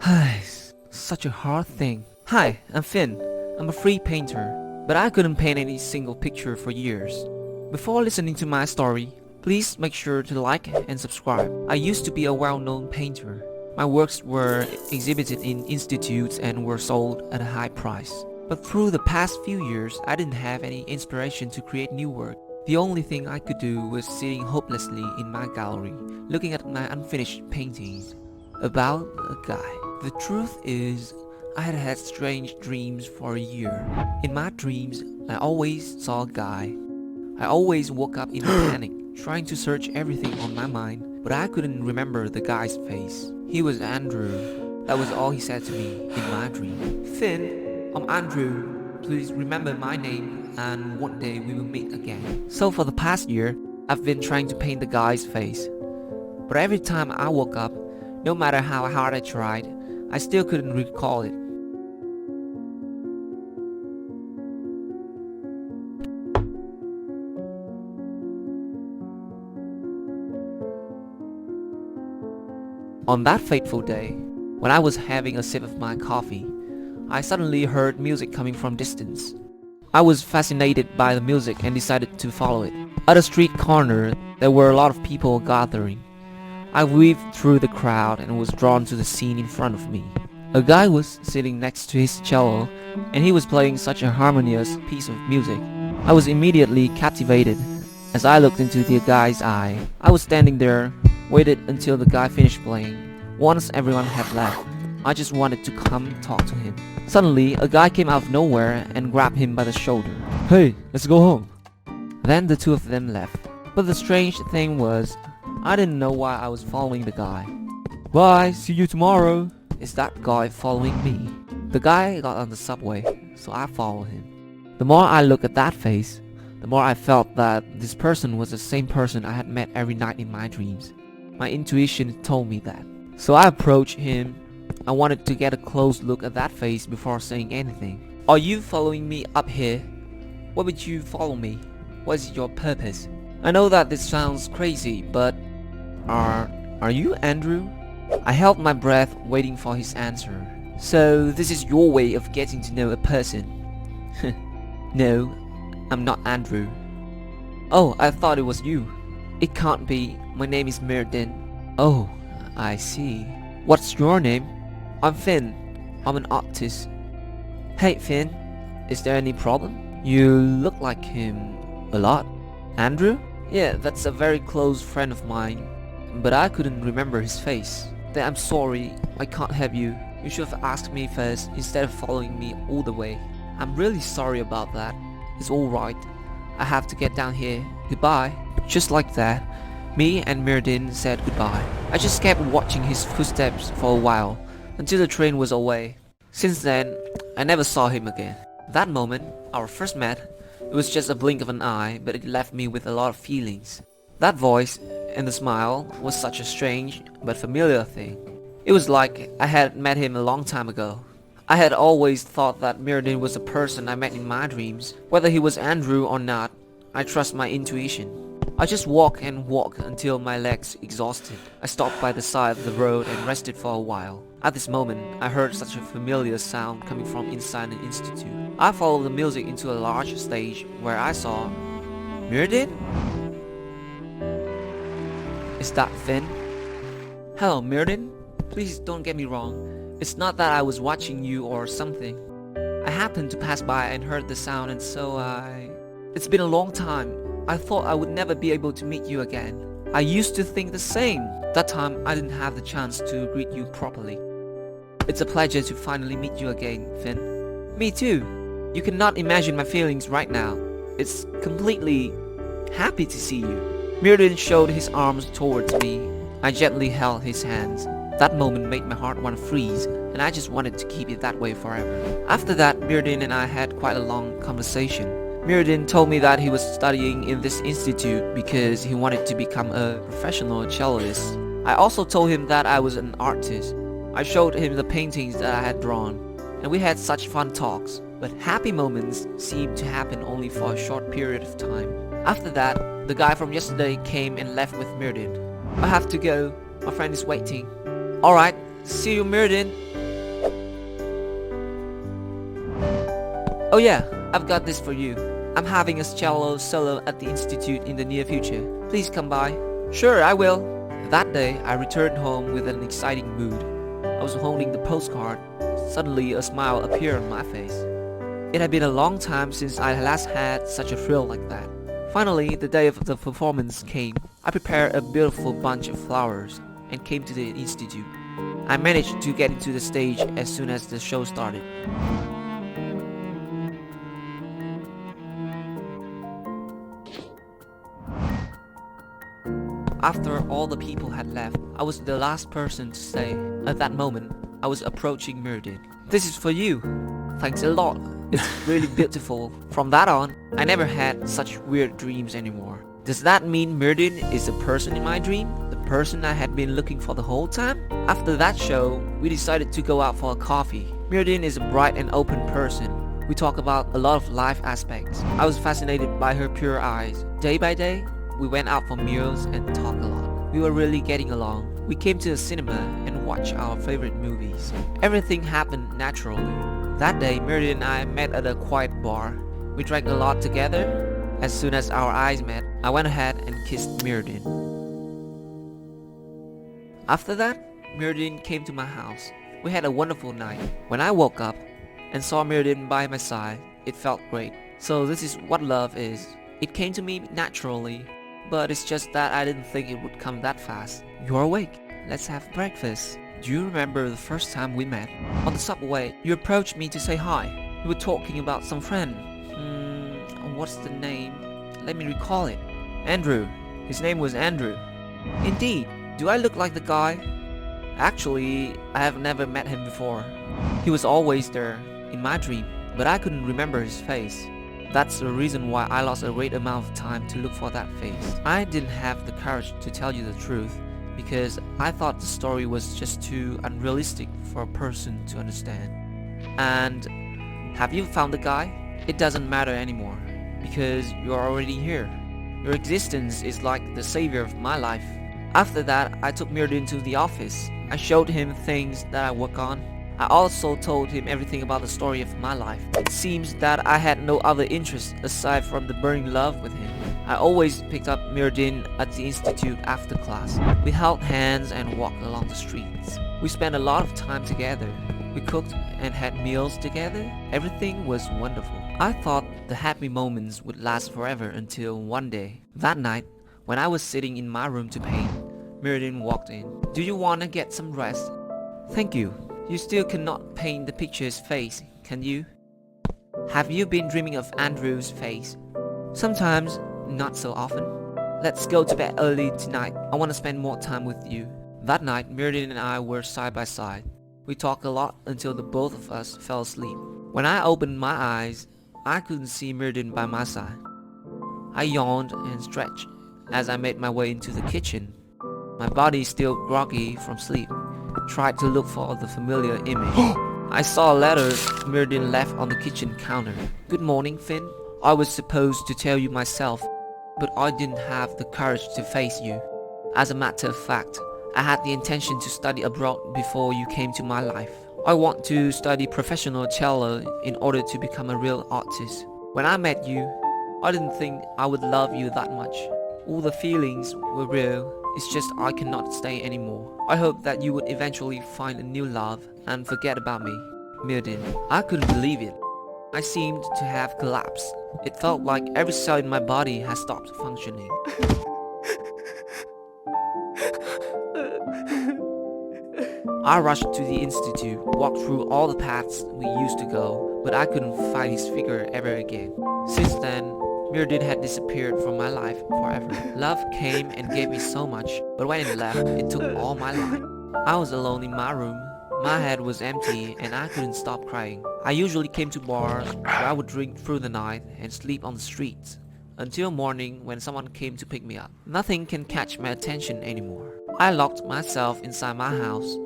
Hi, such a hard thing. Hi, I'm Finn. I'm a free painter, but I couldn't paint any single picture for years. Before listening to my story, please make sure to like and subscribe. I used to be a well-known painter. My works were exhibited in institutes and were sold at a high price. But through the past few years, I didn't have any inspiration to create new work. The only thing I could do was sitting hopelessly in my gallery, looking at my unfinished paintings. About a guy. The truth is, I had had strange dreams for a year. In my dreams, I always saw a guy. I always woke up in a panic, trying to search everything on my mind, but I couldn't remember the guy's face. He was Andrew. That was all he said to me in my dream. Finn, I'm Andrew. Please remember my name, and one day we will meet again. So for the past year, I've been trying to paint the guy's face. But every time I woke up, no matter how hard I tried, I still couldn't recall it. On that fateful day, when I was having a sip of my coffee, I suddenly heard music coming from distance. I was fascinated by the music and decided to follow it. At a street corner, there were a lot of people gathering. I weaved through the crowd and was drawn to the scene in front of me. A guy was sitting next to his cello, and he was playing such a harmonious piece of music. I was immediately captivated. As I looked into the guy's eye, I was standing there, waited until the guy finished playing. Once everyone had left, I just wanted to come talk to him. Suddenly, a guy came out of nowhere and grabbed him by the shoulder. "Hey, let's go home." Then the two of them left. But the strange thing was, I didn't know why I was following the guy. "Bye, see you tomorrow." Is that guy following me? The guy got on the subway, so I followed him. The more I looked at that face, the more I felt that this person was the same person I had met every night in my dreams. My intuition told me that. So I approached him. I wanted to get a close look at that face before saying anything. "Are you following me up here? Why would you follow me? What is your purpose?" I know that this sounds crazy, but Are you Andrew? I held my breath waiting for his answer. "So this is your way of getting to know a person?" "No, I'm not Andrew." "Oh, I thought it was you." "It can't be. My name is Merin." "Oh, I see. What's your name?" "I'm Finn. I'm an artist." "Hey Finn, is there any problem? You look like him a lot." "Andrew? Yeah, that's a very close friend of mine, but I couldn't remember his face." "Then I'm sorry, I can't help you. You should have asked me first instead of following me all the way." "I'm really sorry about that." "It's alright. I have to get down here. Goodbye." Just like that, me and Merin said goodbye. I just kept watching his footsteps for a while, until the train was away. Since then, I never saw him again. That moment, our first met, it was just a blink of an eye, but it left me with a lot of feelings. That voice and the smile was such a strange but familiar thing. It was like I had met him a long time ago. I had always thought that Merin was a person I met in my dreams. Whether he was Andrew or not, I trust my intuition. I just walked and walked until my legs exhausted. I stopped by the side of the road and rested for a while. At this moment, I heard such a familiar sound coming from inside an institute. I followed the music into a large stage where I saw Merin? Is that Finn? "Hello, Merin. Please don't get me wrong. It's not that I was watching you or something. I happened to pass by and heard the sound, and so It's been a long time. I thought I would never be able to meet you again. I used to think the same. That time I didn't have the chance to greet you properly. It's a pleasure to finally meet you again, Finn." "Me too. You cannot imagine my feelings right now. It's completely happy to see you." Merin showed his arms towards me. I gently held his hands. That moment made my heart want to freeze, and I just wanted to keep it that way forever. After that, Merin and I had quite a long conversation. Merin told me that he was studying in this institute because he wanted to become a professional celloist. I also told him that I was an artist. I showed him the paintings that I had drawn, and we had such fun talks. But happy moments seemed to happen only for a short period of time. After that, the guy from yesterday came and left with Merin. I have to go. My friend is waiting. Alright, see you, Merin. Oh yeah, I've got this for you. I'm having a cello solo at the institute in the near future. Please come by. Sure, I will. That day, I returned home with an exciting mood. I was holding the postcard. Suddenly, a smile appeared on my face. It had been a long time since I last had such a thrill like that. Finally, the day of the performance came. I prepared a beautiful bunch of flowers and came to the institute. I managed to get into the stage as soon as the show started. After all the people had left, I was the last person to stay. At that moment, I was approaching Merin. This is for you. Thanks a lot. It's really beautiful. From that on, I never had such weird dreams anymore. Does that mean Merin is a person in my dream? The person I had been looking for the whole time? After that show, we decided to go out for a coffee. Merin is a bright and open person. We talk about a lot of life aspects. I was fascinated by her pure eyes. Day by day, we went out for meals and talked a lot. We were really getting along. We came to the cinema and watched our favorite movies. Everything happened naturally. That day, Merin and I met at a quiet bar. We drank a lot together. As soon as our eyes met, I went ahead and kissed Merin. After that, Merin came to my house. We had a wonderful night. When I woke up and saw Merin by my side, it felt great. So this is what love is. It came to me naturally, but it's just that I didn't think it would come that fast. You're awake. Let's have breakfast. Do you remember the first time we met? On the subway, you approached me to say hi. You were talking about some friend. What's the name? Let me recall it. Andrew. His name was Andrew. Indeed. Do I look like the guy? Actually, I have never met him before. He was always there, in my dream, but I couldn't remember his face. That's the reason why I lost a great amount of time to look for that face. I didn't have the courage to tell you the truth, because I thought the story was just too unrealistic for a person to understand. And have you found the guy? It doesn't matter anymore, because you're already here. Your existence is like the savior of my life. After that, I took Merin to the office. I showed him things that I work on. I also told him everything about the story of my life. It seems that I had no other interest aside from the burning love with him. I always picked up Merin at the institute after class. We held hands and walked along the streets. We spent a lot of time together. We cooked and had meals together. Everything was wonderful. I thought the happy moments would last forever until one day. That night, when I was sitting in my room to paint, Merin walked in. Do you want to get some rest? Thank you. You still cannot paint the picture's face, can you? Have you been dreaming of Andrew's face? Sometimes, not so often. Let's go to bed early tonight. I want to spend more time with you. That night, Merin and I were side by side. We talked a lot until the both of us fell asleep. When I opened my eyes, I couldn't see Merin by my side. I yawned and stretched as I made my way into the kitchen. My body still groggy from sleep. Tried to look for the familiar image. I saw a letter Merin left on the kitchen counter. Good morning, Finn. I was supposed to tell you myself, but I didn't have the courage to face you. As a matter of fact, I had the intention to study abroad before you came to my life. I want to study professional cello in order to become a real artist. When I met you, I didn't think I would love you that much. All the feelings were real. It's just I cannot stay anymore. I hope that you would eventually find a new love and forget about me. Merin. I couldn't believe it. I seemed to have collapsed. It felt like every cell in my body has stopped functioning. I rushed to the institute, walked through all the paths we used to go, but I couldn't find his figure ever again. Since then, Merin had disappeared from my life forever. Love came and gave me so much, but when it left, it took all my life. I was alone in my room. My head was empty and I couldn't stop crying. I usually came to bars where I would drink through the night and sleep on the streets until morning when someone came to pick me up. Nothing can catch my attention anymore. I locked myself inside my house.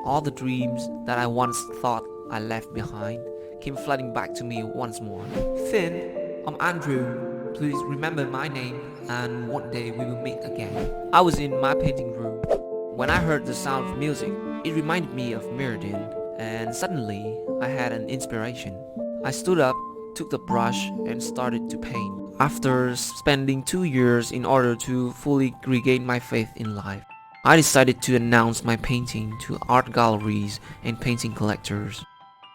All the dreams that I once thought I left behind came flooding back to me once more. Finn, I'm Andrew. please remember my name and one day we will meet again. I was in my painting room. When I heard the sound of music, it reminded me of Merin, and suddenly I had an inspiration. I stood up, took the brush and started to paint. After spending 2 years in order to fully regain my faith in life, I decided to announce my painting to art galleries and painting collectors.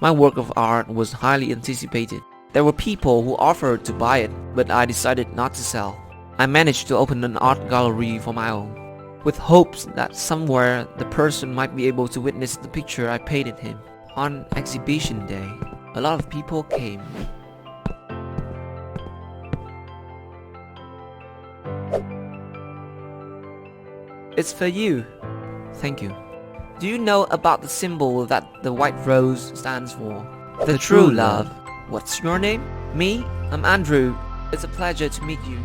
My work of art was highly anticipated. There were people who offered to buy it, but I decided not to sell. I managed to open an art gallery for my own, with hopes that somewhere the person might be able to witness the picture I painted him. On exhibition day, a lot of people came. It's for you. Thank you. Do you know about the symbol that the white rose stands for? The true love. What's your name? Me? I'm Andrew. It's a pleasure to meet you.